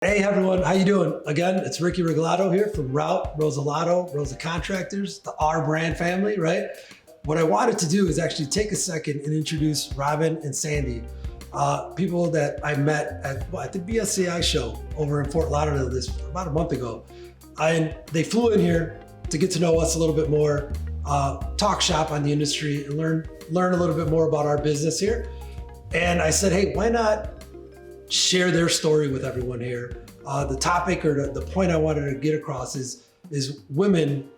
Hey everyone, how you doing? Again, it's Ricky Regalado here from Rosa Contractors, the R brand family, right? What I wanted to do is actually take a second and introduce Robin and Sandy, people that I met at the BSCI show over in Fort Lauderdale about a month ago. And they flew in here to get to know us a little bit more, talk shop on the industry and learn a little bit more about our business here. And I said, hey, why not share their story with everyone here. The topic or the point I wanted to get across is women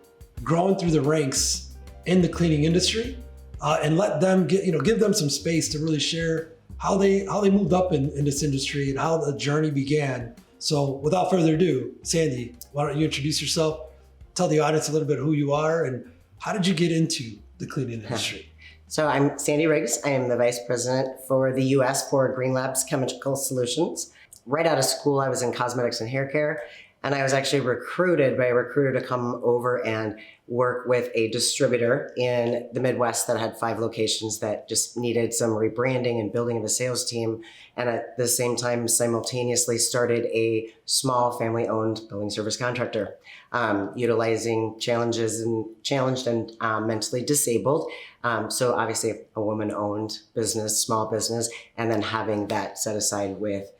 growing through the ranks in the cleaning industry, and let them give them some space to really share how they moved up in this industry and how the journey began. So without further ado, Sandy, why don't you introduce yourself, tell the audience a little bit who you are and how did you get into the cleaning industry? So I'm Sandyriggs. I am the Vice President for the US for Green Labs Chemical Solutions. Right out of school, I was in cosmetics and hair care, and I was actually recruited by a recruiter to come over and work with a distributor in the Midwest that had 5 locations that just needed some rebranding and building of a sales team. And at the same time, simultaneously started a small family-owned building service contractor, utilizing challenged and mentally disabled. So obviously a woman-owned business, small business, and then having that set aside with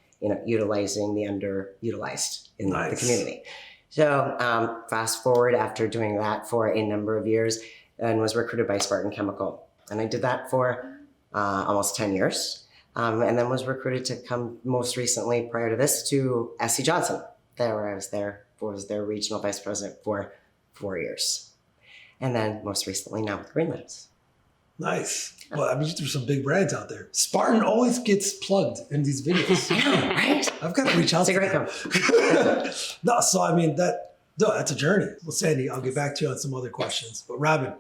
utilizing the underutilized in the community. So fast forward after doing that for a number of years and was recruited by Spartan Chemical. And I did that for almost 10 years. And then was recruited to come most recently prior to this to SC Johnson, where I was their regional vice president for 4 years. And then most recently now with Green Labs. Nice. Well, I mean, you threw some big brands out there. Spartan always gets plugged in these videos. Yeah, right? I've got to reach out to them. It's a great one. No, so I mean, that's a journey. Well, Sandy, I'll get back to you on some other questions. But Robin,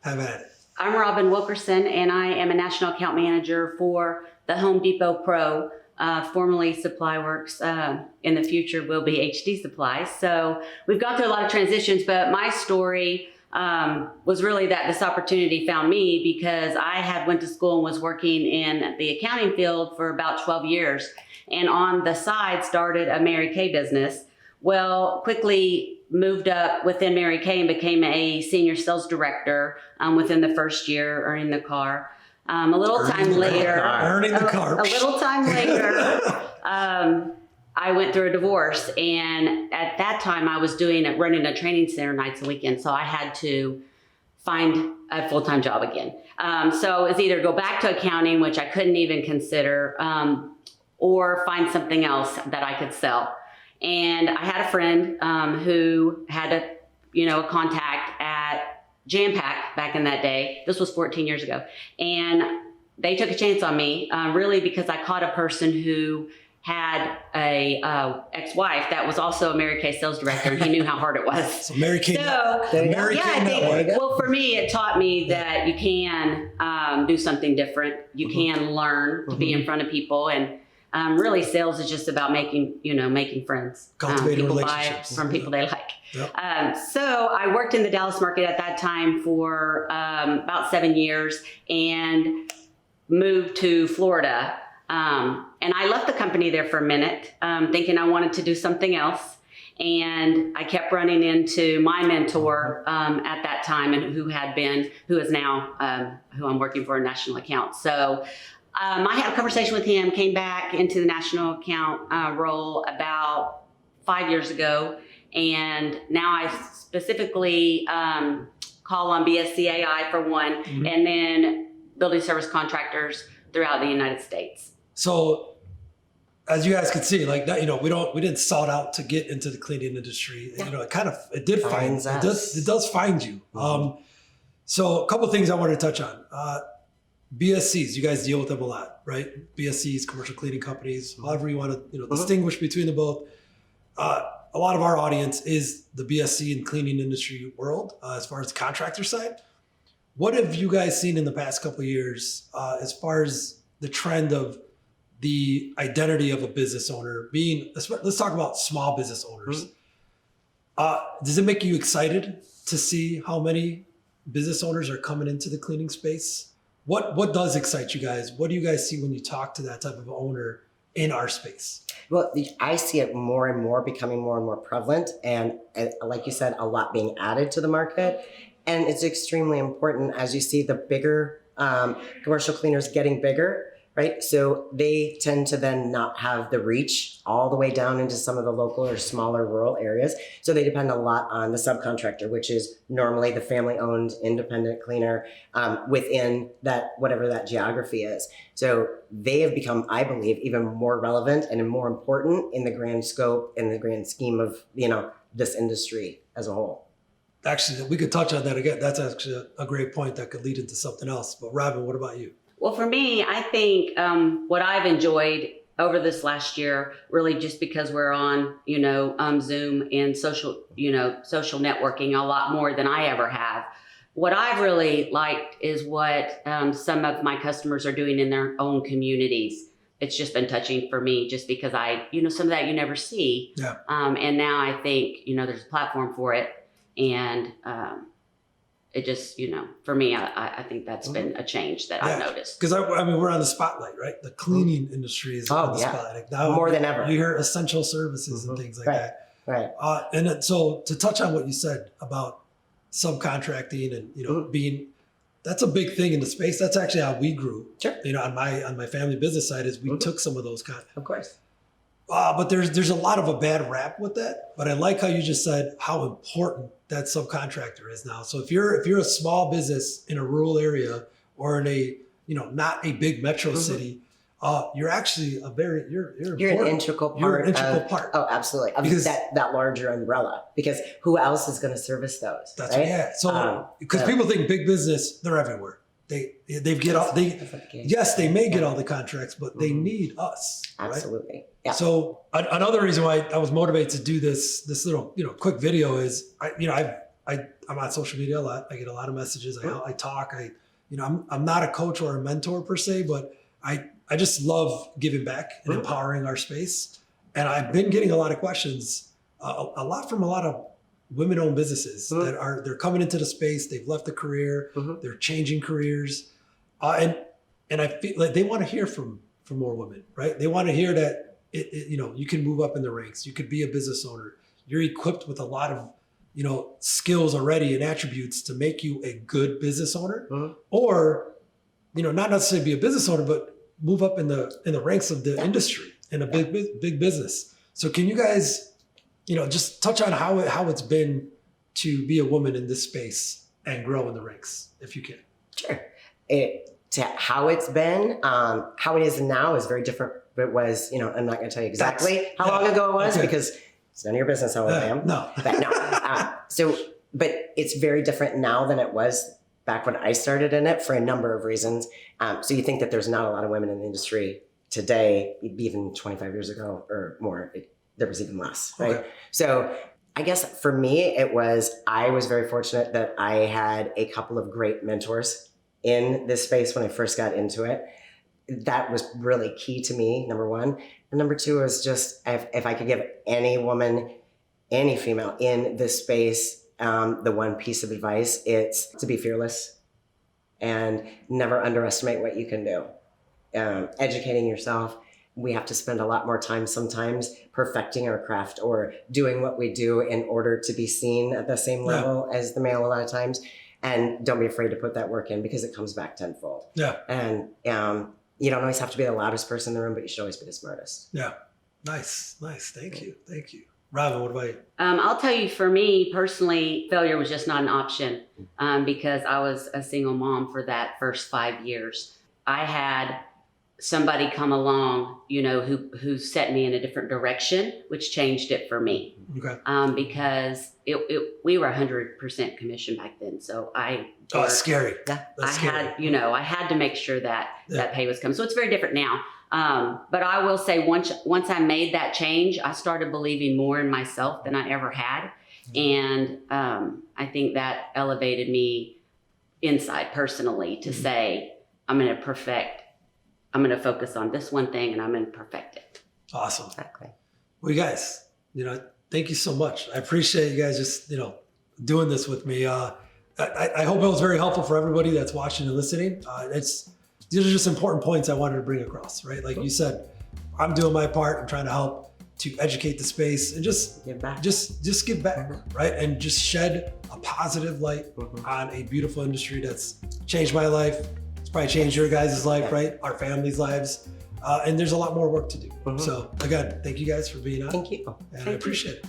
have at it. I'm Robin Wilkerson, and I am a national account manager for the Home Depot Pro, formerly Supply Works. In the future will be HD Supplies. So we've gone through a lot of transitions, but my story was really that this opportunity found me because I had went to school and was working in the accounting field for about 12 years, and on the side started a Mary Kay business. Well, quickly moved up within Mary Kay and became a senior sales director within the first year, earning the car. A little time later, I went through a divorce, and at that time I was running a training center nights and weekends, so I had to find a full-time job again. So it's either go back to accounting, which I couldn't even consider, or find something else that I could sell. And I had a friend who had a contact at Jam Pack back in that day. This was 14 years ago, and they took a chance on me, really because I caught a person who had a ex-wife that was also a Mary Kay sales director, and he knew how hard it was. So Mary Kay. Well, for me, it taught me that you can do something different. You can learn to be in front of people, and really sales is just about making friends. Cultivating people relationships. Buy from people they like. Yep. So I worked in the Dallas market at that time for about 7 years and moved to Florida. And I left the company there for a minute, thinking I wanted to do something else. And I kept running into my mentor at that time, and who is now who I'm working for a national account. So I had a conversation with him, came back into the national account role about 5 years ago. And now I specifically call on BSCAI for one, and then building service contractors throughout the United States. So as you guys can see, like that, we didn't sought out to get into the cleaning industry. Yeah. It does find you. So a couple of things I wanted to touch on. BSCs, you guys deal with them a lot, right? BSCs, commercial cleaning companies, however you want to distinguish between the both. A lot of our audience is the BSC and cleaning industry world, as far as the contractor side. What have you guys seen in the past couple of years as far as the trend of the identity of a business owner let's talk about small business owners. Does it make you excited to see how many business owners are coming into the cleaning space? What does excite you guys? What do you guys see when you talk to that type of owner in our space? Well, I see it more and more becoming more and more prevalent, and like you said, a lot being added to the market. And it's extremely important as you see the bigger commercial cleaners getting bigger, right? So they tend to then not have the reach all the way down into some of the local or smaller rural areas. So they depend a lot on the subcontractor, which is normally the family-owned independent cleaner within that, whatever that geography is. So they have become, I believe, even more relevant and more important in the grand scope and the grand scheme of, this industry as a whole. Actually, we could touch on that again. That's actually a great point that could lead into something else. But Robin, what about you? Well, for me, I think what I've enjoyed over this last year, really just because we're on, Zoom and social networking a lot more than I ever have. What I've really liked is what some of my customers are doing in their own communities. It's just been touching for me just because some of that you never see. Yeah. And now I think, there's a platform for it. And it just, for me, I think that's been a change that I've noticed. Because we're on the spotlight, right? The cleaning industry is on the spotlight. Now, more than ever. You hear essential services and things like that. Right. So to touch on what you said about subcontracting and, being, that's a big thing in the space. That's actually how we grew. Sure. On my family business side is we took some of those Of course. But there's a lot of a bad rap with that. But I like how you just said how important that subcontractor is now. So if you're a small business in a rural area or in a not a big metro city, you're actually you're an integral part. You're an integral part. Oh, absolutely. Because that larger umbrella. Because who else is going to service those? That's right. Yeah. So because people think big business, they're everywhere. They may get all the contracts, but they need us. Absolutely. Right? Yeah. So another reason why I was motivated to do this little quick video is I'm on social media a lot. I get a lot of messages. I talk. I'm not a coach or a mentor per se, but I just love giving back and empowering our space. And I've been getting a lot of questions, a lot from a lot of women-owned businesses that they're coming into the space. They've left a career. They're changing careers, and I feel like they want to hear from more women, right? They want to hear that you can move up in the ranks. You could be a business owner. You're equipped with a lot of skills already and attributes to make you a good business owner, or not necessarily be a business owner, but move up in the ranks of the industry in a big business. So can you guys just touch on how it's been to be a woman in this space and grow in the ranks, if you can? Sure. How it's been, how it is now is very different. It was, I'm not going to tell you exactly how long ago it was because it's none of your business how old I am. No. But no. But it's very different now than it was back when I started in it for a number of reasons. So you think that there's not a lot of women in the industry today, even 25 years ago or more. There was even less, right? Okay. So I guess for me, I was very fortunate that I had a couple of great mentors in this space when I first got into it. That was really key to me, number one. And number two is just, if I could give any woman, any female in this space, the one piece of advice, it's to be fearless and never underestimate what you can do. Educating yourself. We have to spend a lot more time sometimes perfecting our craft or doing what we do in order to be seen at the same level as the male a lot of times. And don't be afraid to put that work in because it comes back tenfold. Yeah. And you don't always have to be the loudest person in the room, but you should always be the smartest. Yeah. Nice. Thank you. Robin, what about you? I'll tell you, for me personally, failure was just not an option because I was a single mom for that first 5 years. I had somebody come along, who set me in a different direction, which changed it for me. Okay. Because we were 100% commission back then, so it's scary. Yeah, I had to make sure that that pay was coming. So it's very different now. But I will say once I made that change, I started believing more in myself than I ever had, and I think that elevated me inside personally to say I'm going to focus on this one thing and I'm going to perfect it. Awesome. Exactly. Well, you guys, thank you so much. I appreciate you guys just, doing this with me. I hope it was very helpful for everybody that's watching and listening. These are just important points I wanted to bring across, right? Like you said, I'm doing my part. I'm trying to help to educate the space and just Give back. just give back, right? And just shed a positive light on a beautiful industry that's changed my life. It's probably changed your guys' life, right? Our families' lives. And there's a lot more work to do. So again, thank you guys for being on. Thank you. And I appreciate it.